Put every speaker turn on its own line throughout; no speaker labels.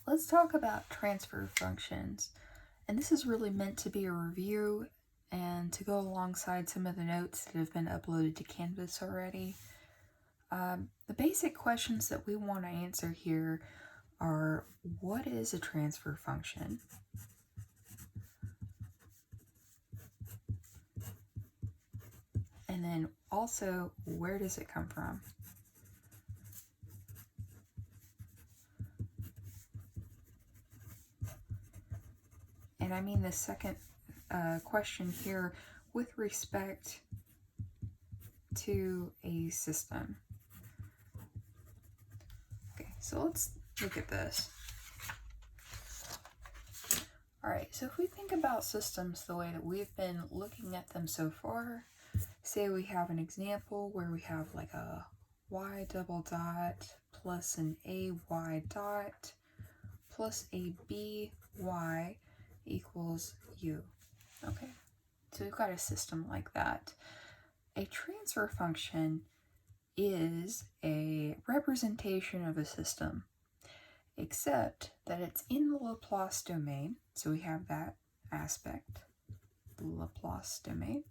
Let's talk about transfer functions. And this is really meant to be a review and to go alongside some of the notes that have been uploaded to Canvas already. The basic questions that we want to answer here are, what is a transfer function? And then also, where does it come from? And I mean the second question here with respect to a system. Okay, so let's look at this. Alright, so if we think about systems the way that we've been looking at them so far, say we have an example where we have like a y double dot plus an ay dot plus a by equals u. Okay, so we've got a system like that. A transfer function is a representation of a system, except that it's in the Laplace domain. So we have that aspect, the Laplace domain.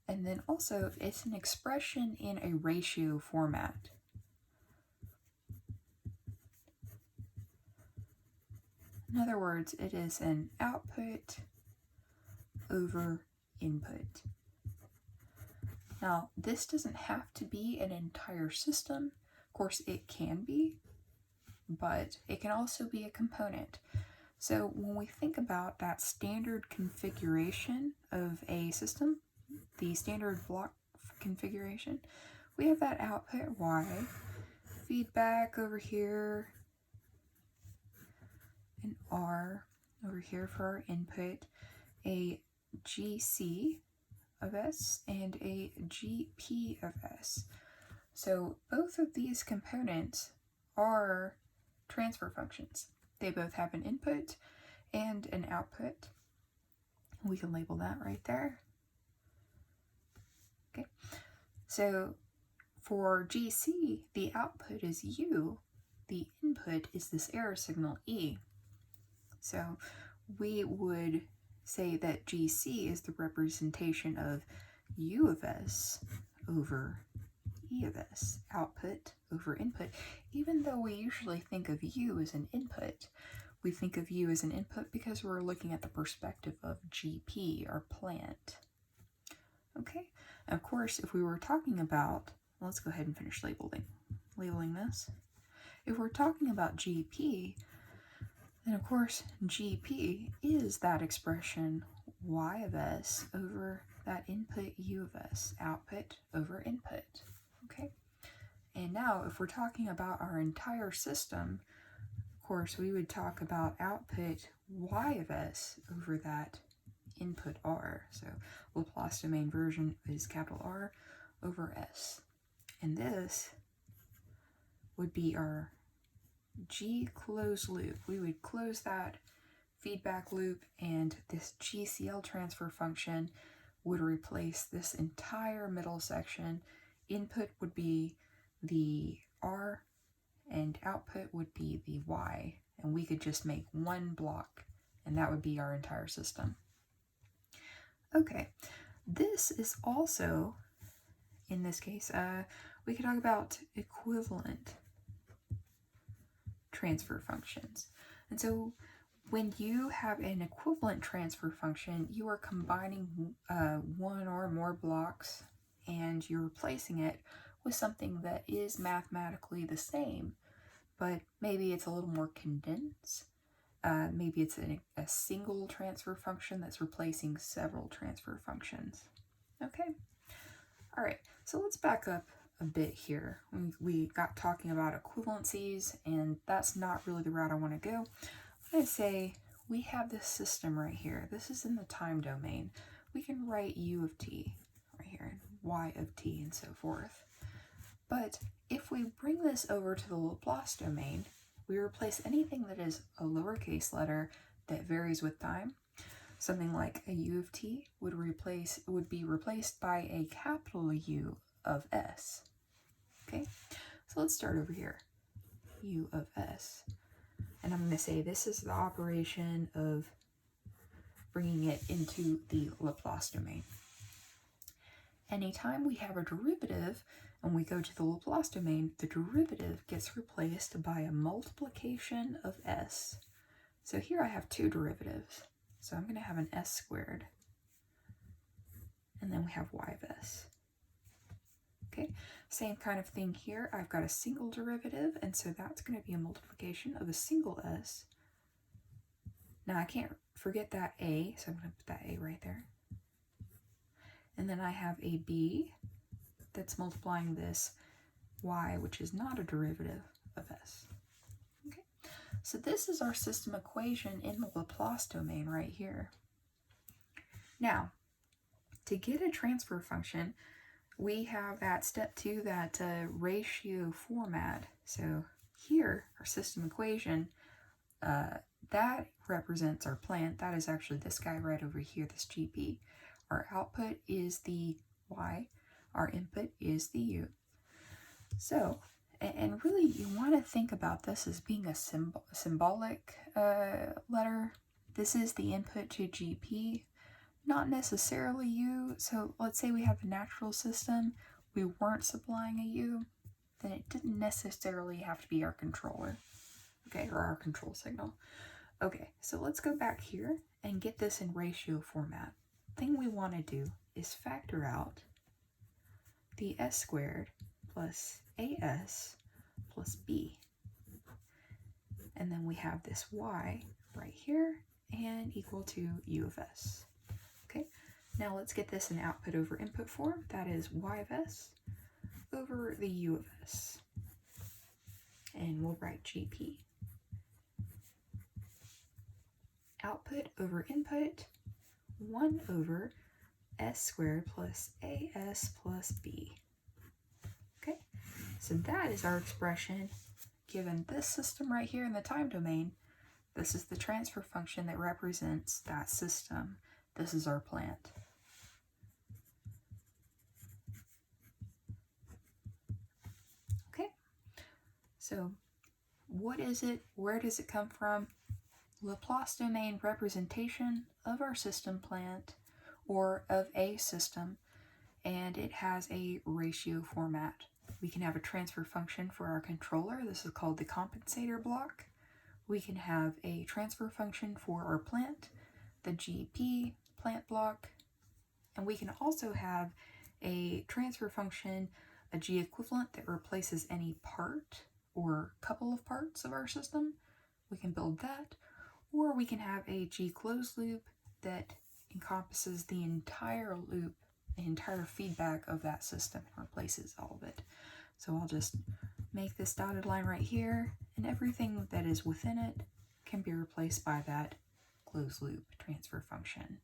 And then also it's an expression in a ratio format. In other words, it is an output over input. Now, this doesn't have to be an entire system. Of course, it can be, but it can also be a component. So when we think about that standard configuration of a system, the standard block configuration, we have that output y, feedback over here, and r over here for our input, a GC of s and a GP of s. So both of these components are transfer functions. They both have an input and an output. We can label that right there. Okay, so for GC, the output is u, the input is this error signal e. So we would say that GC is the representation of u of s over e of s, output over input. Even though we usually think of u as an input, we think of u as an input because we're looking at the perspective of GP, our plant. Okay, and of course, if we were talking about, let's go ahead and finish labeling this. If we're talking about GP, then of course GP is that expression y of s over that input u of s, output over input. Okay, and now if we're talking about our entire system, of course we would talk about output y of s over that input r. So Laplace domain version is capital R over s. And this would be our G closed loop. We would close that feedback loop, and this GCL transfer function would replace this entire middle section. Input would be the R and output would be the Y, and we could just make one block, and that would be our entire system. Okay, this is also, in this case, we could talk about equivalent transfer functions. And so when you have an equivalent transfer function, you are combining one or more blocks and you're replacing it with something that is mathematically the same, but maybe it's a little more condensed. Maybe it's a single transfer function that's replacing several transfer functions. Okay, all right, so let's back up a bit here. We got talking about equivalencies, and that's not really the route I want to go. I'm going to say we have this system right here. This is in the time domain. We can write u of t right here, y of t, and so forth. But if we bring this over to the Laplace domain, we replace anything that is a lowercase letter that varies with time. Something like a u of t would be replaced by a capital U of s. Okay, so So let's start over here, u of s. And I'm going to say this is the operation of bringing it into the Laplace domain. Anytime we have a derivative and we go to the Laplace domain, the derivative gets replaced by a multiplication of s. So here I have two derivatives. So I'm going to have an s squared. And then we have y of s. Okay, same kind of thing here. I've got a single derivative, and so that's going to be a multiplication of a single s. Now I can't forget that a, so I'm going to put that a right there. And then I have a b that's multiplying this y, which is not a derivative of s. Okay, so this is our system equation in the Laplace domain right here. Now, to get a transfer function, we have at step 2 that ratio format. So here, our system equation, that represents our plant. That is actually this guy right over here, this GP. Our output is the y. Our input is the u. So, and really you want to think about this as being a symbolic letter. This is the input to GP. Not necessarily u. So let's say we have a natural system, we weren't supplying a u, then it didn't necessarily have to be our controller, okay, or our control signal. Okay, so let's go back here and get this in ratio format. The thing we want to do is factor out the s squared plus as plus b. And then we have this y right here and equal to u of s. Okay, now let's get this in output over input form. That is y of s over the u of s. And we'll write GP. Output over input, 1 over s squared plus as plus b. Okay, so that is our expression given this system right here in the time domain. This is the transfer function that represents that system. This is our plant. Okay, so what is it? Where does it come from? Laplace domain representation of our system plant or of a system, and it has a ratio format. We can have a transfer function for our controller. This is called the compensator block. We can have a transfer function for our plant, the GP plant block, and we can also have a transfer function, a G equivalent that replaces any part or couple of parts of our system. We can build that, or we can have a G closed loop that encompasses the entire loop, the entire feedback of that system and replaces all of it. So I'll just make this dotted line right here, and everything that is within it can be replaced by that closed loop transfer function.